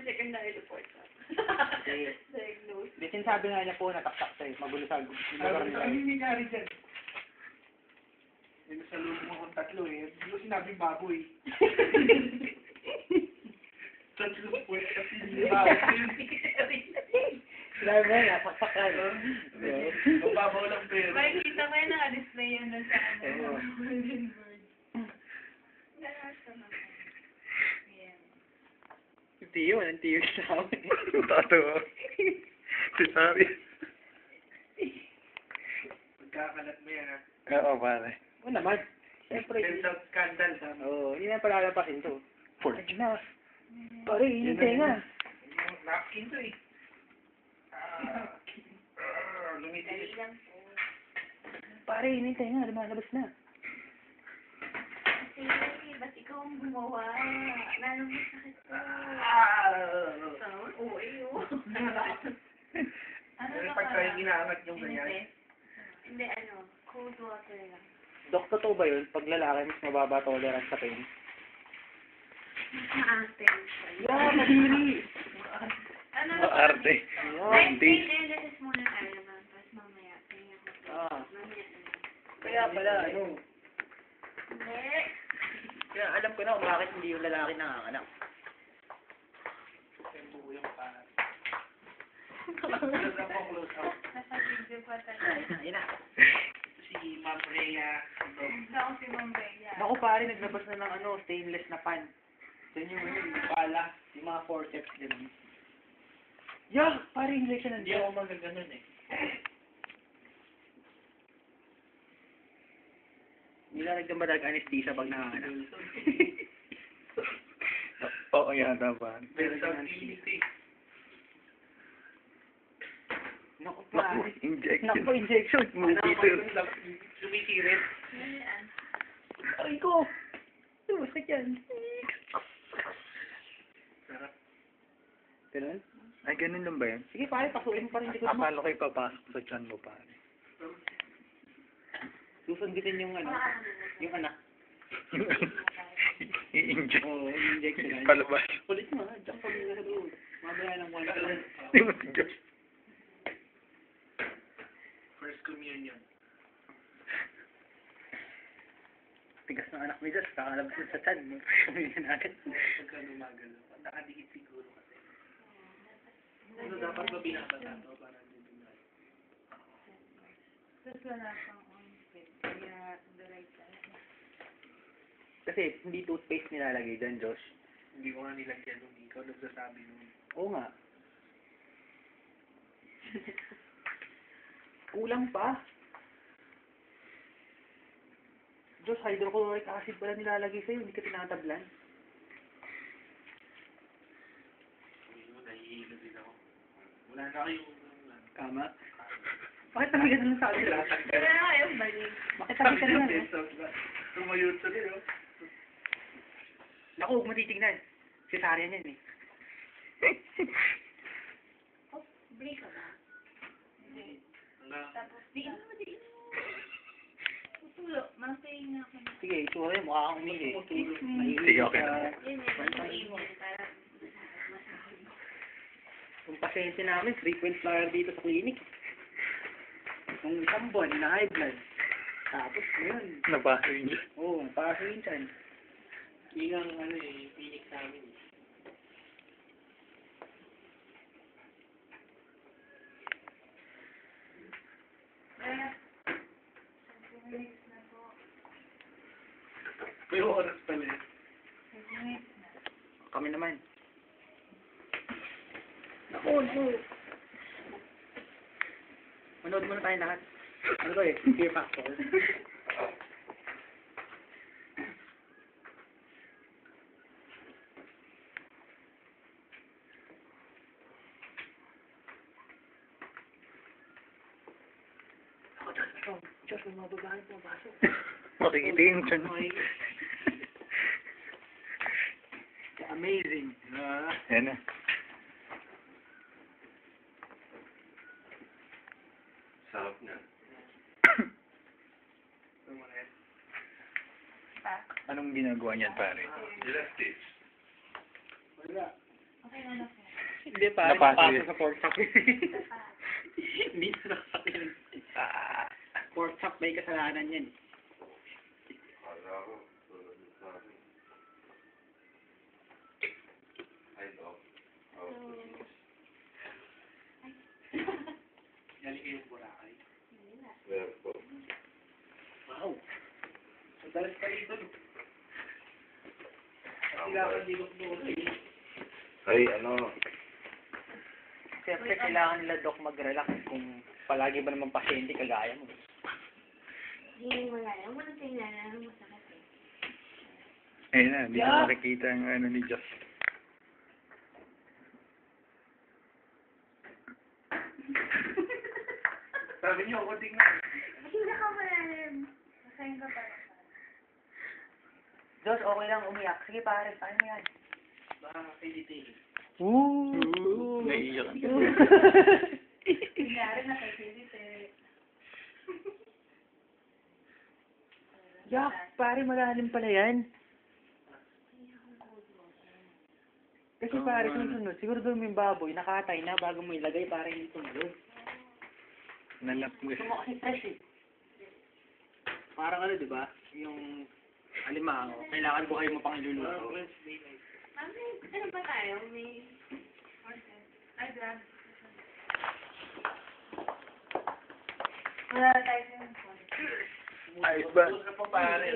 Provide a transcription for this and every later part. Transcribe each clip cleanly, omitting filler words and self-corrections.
second na report. Di sinasabi nga niya po, nataktak sa'yo. Magulo sa lugar nila. Ano yung nangyari dyan? Yung sa loob mo kong tatlo eh. Hindi ko sinabing baboy. Tatlo po kasi hindi baboy. Sinabi mo yan, nataktak ka. Mababaw lang pero. Makikita ko yun naka-display yun doon sa ano. Golden bird. Tiyo, ang tiyo sa amin. Tatawa. Si Sari. Magkakalat mo yan ha. Oo, pare. Oo naman. Siyempre. Sense of scandal ha. Oo, hindi na palalapasin to. Porch. Na. Pare, hindi nga. Napkin to eh. Lumitiis. Pare, hinintay nga, lumalabas na. Kasi, ba't ikaw ang gumawa? Lalo mo sakit ko. Oo, iyo. Ano Pero ba pagka yung inaangat yung ganyan. Hindi, ano, cold water lang. Dok, totoo ba yun? Pag lalaki, mas mababa tolerance sa pain? Maarte. Yeah, madiri. Ano na Maarte. Ay, Hindi. analysis muna tayo naman. Tapos mamaya, tingnan ko. Ah. Mamaya na. Kaya pala, ano? Hindi. Kaya alam ko na kung bakit hindi yung lalaki nanganganak. Yung buo yung pangat. Close up po, close up. Nasa video pa tayo. Ayun na. Si Ma'am Rhea. Gusto ko si Ma'am Bea. Naku pare, naglabas na ng ano, stainless na pan. Yan yung pala, yung mga forceps din. Yeah, pare, injection ng Hindi ako magaganon eh. Hindi na nagdamadag anesthesia pag nanganganak. Oo, yata pa. Sense of dignity. Naku Naku, pare. injection. Naku, injection. Movie to. Sumisirit. Ayan. Aray ko. Masakit yan. Sarap. Ganun? Ay, ganun lang ba yun? Sige pare, pasukin mo pa rin likod mo. Akala ko ipapasok sa tiyan mo, pare. Susundutin yung ano, yung anak. I-inject. Oo, injection. Palabas. Ulit mo ha, diyan pa muna sa doon. Mamaya ng 1 hour. Hindi mo Diyos. First communion. Tigas ng anak ni Diyos, kakalabas na sa tiyan. Kumilin natin. Pagka lumagal. Nakadikit siguro kasi. Ano dapat ba binabata to para hindi tumal? Tapos wala pang on-fit. Kaya, the right time. Kasi hindi toothpaste nilalagay dyan, Josh. Hindi ko nga nilagyan nung ikaw nagsasabi nung. Oo nga. Kulang pa. Diyos, hydrochloric acid pala nilalagay sa'yo, hindi ka tinatablan. Nahihilo din ako. Wala na kayong Tama. Bakit tabi ka na lang sa akin? Kaya nga, yung balik. Bakit tabi ka na lang? Tumayo tuloy, oh. Naku, huwag mo titignan. Si Sarya yan eh. Oh, break ka ba? Hindi. Tapos, diin mo. Tutulo. Masay nga ako. Sige, itsura yun, mukha kang umihi. Sige, okay na. Yun, yung email. Para, Yung pasyente namin, frequent flyer dito sa clinic. Nung isang buwan, na-high blood. Tapos, yun. Nabasa yun dyan. Oo, paso yun dyan. Yun ang ano eh, pinik sa amin eh. kaya, 10 minutes na po. May oras pala eh. 10 minutes na. Kami naman. Naku, no. Manood muna tayo lahat. Ano to eh? Fear factor. Oh, Diyos, may mga babae pumapasok. Makikita yung tiyan mo. Amazing. Yan na. Sarap na. Anong ginagawa niyan, pare? Last stitch. Wala. Okay na na po. Hindi pa, Napasa napasa yun. sa pork chop. Hindi na nakasakit yun. Pork chop, may kasalanan yan. Galing kayong Boracay. Wow. Ang dalas pa rin doon. Ay, ano? Siyempre, kailangan nila, Doc, mag-relax kung palagi ba naman pasyente kagaya mo. Hindi mo lang. Huwag mo na tingnan. Ano masakit eh. Ayun na, hindi ko makikita ang ano ni Josh. Sabi niyo, ako tingnan. Hindi ka malalim. Masayin ka pa. Josh, okay lang umiyak. Sige pare, paano yan? Baka kiliti. Ooh! Naiiyak. Kunyari na kay Philip eh. Yak, pare, malalim pala yan. Kasi pare, susunod, siguro doon mo yung baboy, nakatay na bago mo ilagay para hindi tumulo. Nanap mo. Gusto mo kasi fresh eh. Parang ano, di ba? Yung alimango, kailangan buhay mo pang iluluto. Mami, ano ba tayo? May... Ay, grab. Wala tayo sa yung phone. Ayos ba? Gusto na po pare.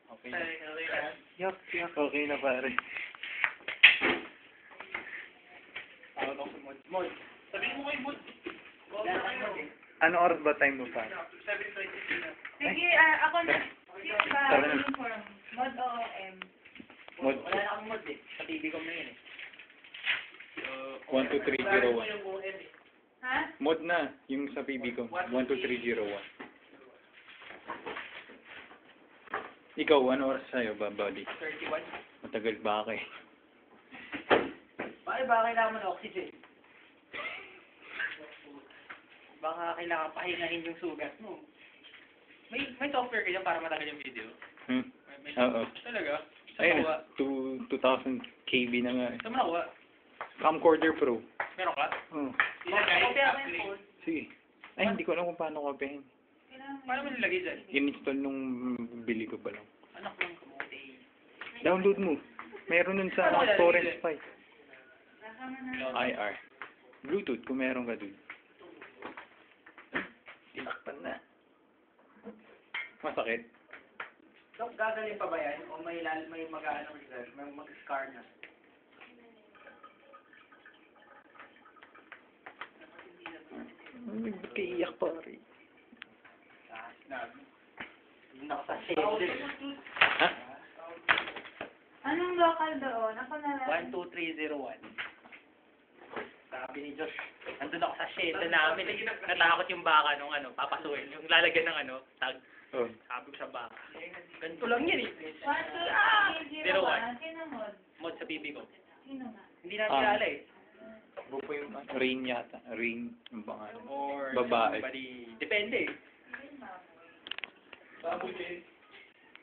Okay. Ay, okay na. Yak. Okay na pare. Tawag ako si Mod. Mod. Sabihin mo kay Mod. Ano oras ba time mo pa? 7:20 na. Sige, ako na. Sino ba Tara na. uniform? Mod o M? Mod Wala na akong mod eh. Sa TV ko na yun eh. 12301. Ha? Mod na, yung sa PB ko. 12301. Ikaw, ano oras sa'yo ba, buddy? 31. Matagal ba kayo? Bakit ba kailangan mo ng oxygen? Baka kailangan pahingahin yung sugat mo. May software kayo para matagal yung video? Hmm? May Oo. Talaga? Saan Ayun, nakuha? 2000 KB na nga. Saan mo nakuha? Camcorder Pro. Meron ka? Oh. Ilagay. Kopya ko yung phone. Sige. Ay, hindi ko alam kung paano kopyahin. Paano mo nilagay dyan? In-install nung bili ko pa lang. Anak lang kamote. Download mo. Meron nun sa Ano wala, torrent nilagay? file. IR. Bluetooth, kung meron ka dun. Tinakpan na. Masakit. Dok, gagaling pa ba yan? O may mag-ano reserve? May mag-scar na? Ba't ka iyak pare? Hindi na ako sa shade. Ha? Anong local doon? Ako na lang. 12301. Sabi ni Josh, nandun ako sa shed namin eh. Natakot yung baka nung papasuin. Yung lalagyan ng tag. Oh. Sabi ko sa baka. Ganito lang yan eh. 1, 2, 3, 0, 1. Sino mod? Mod sa bibi ko. Sino nga? Hindi natin kilala eh. Bupo yung Rain yata. Rain, yung pangalan. Or Babae. somebody. Depende eh. Baboy din.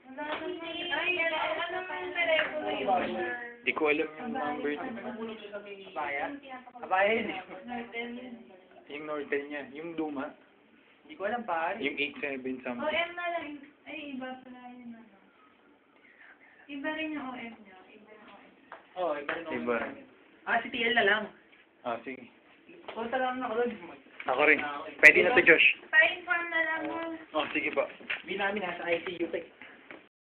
Wala naman. Ay, ano yung telepono yun? Di ko alam yung number. Abaya? Abaya yun eh. Yung Nortel niya. Yung luma. Hindi ko alam pare. Yung 87 something. OM na lang. Ay, iba pala yun ano. Iba rin yung OM niya. Iba yung OM. Oo, iba rin ako. Iba. Si TL na lang. Ah, sige. Punta lang ako doon. Ako rin. Pwede na to, Josh. Pa-inform na lang mo. Oh, sige pa. Hindi namin nasa ICU pa eh.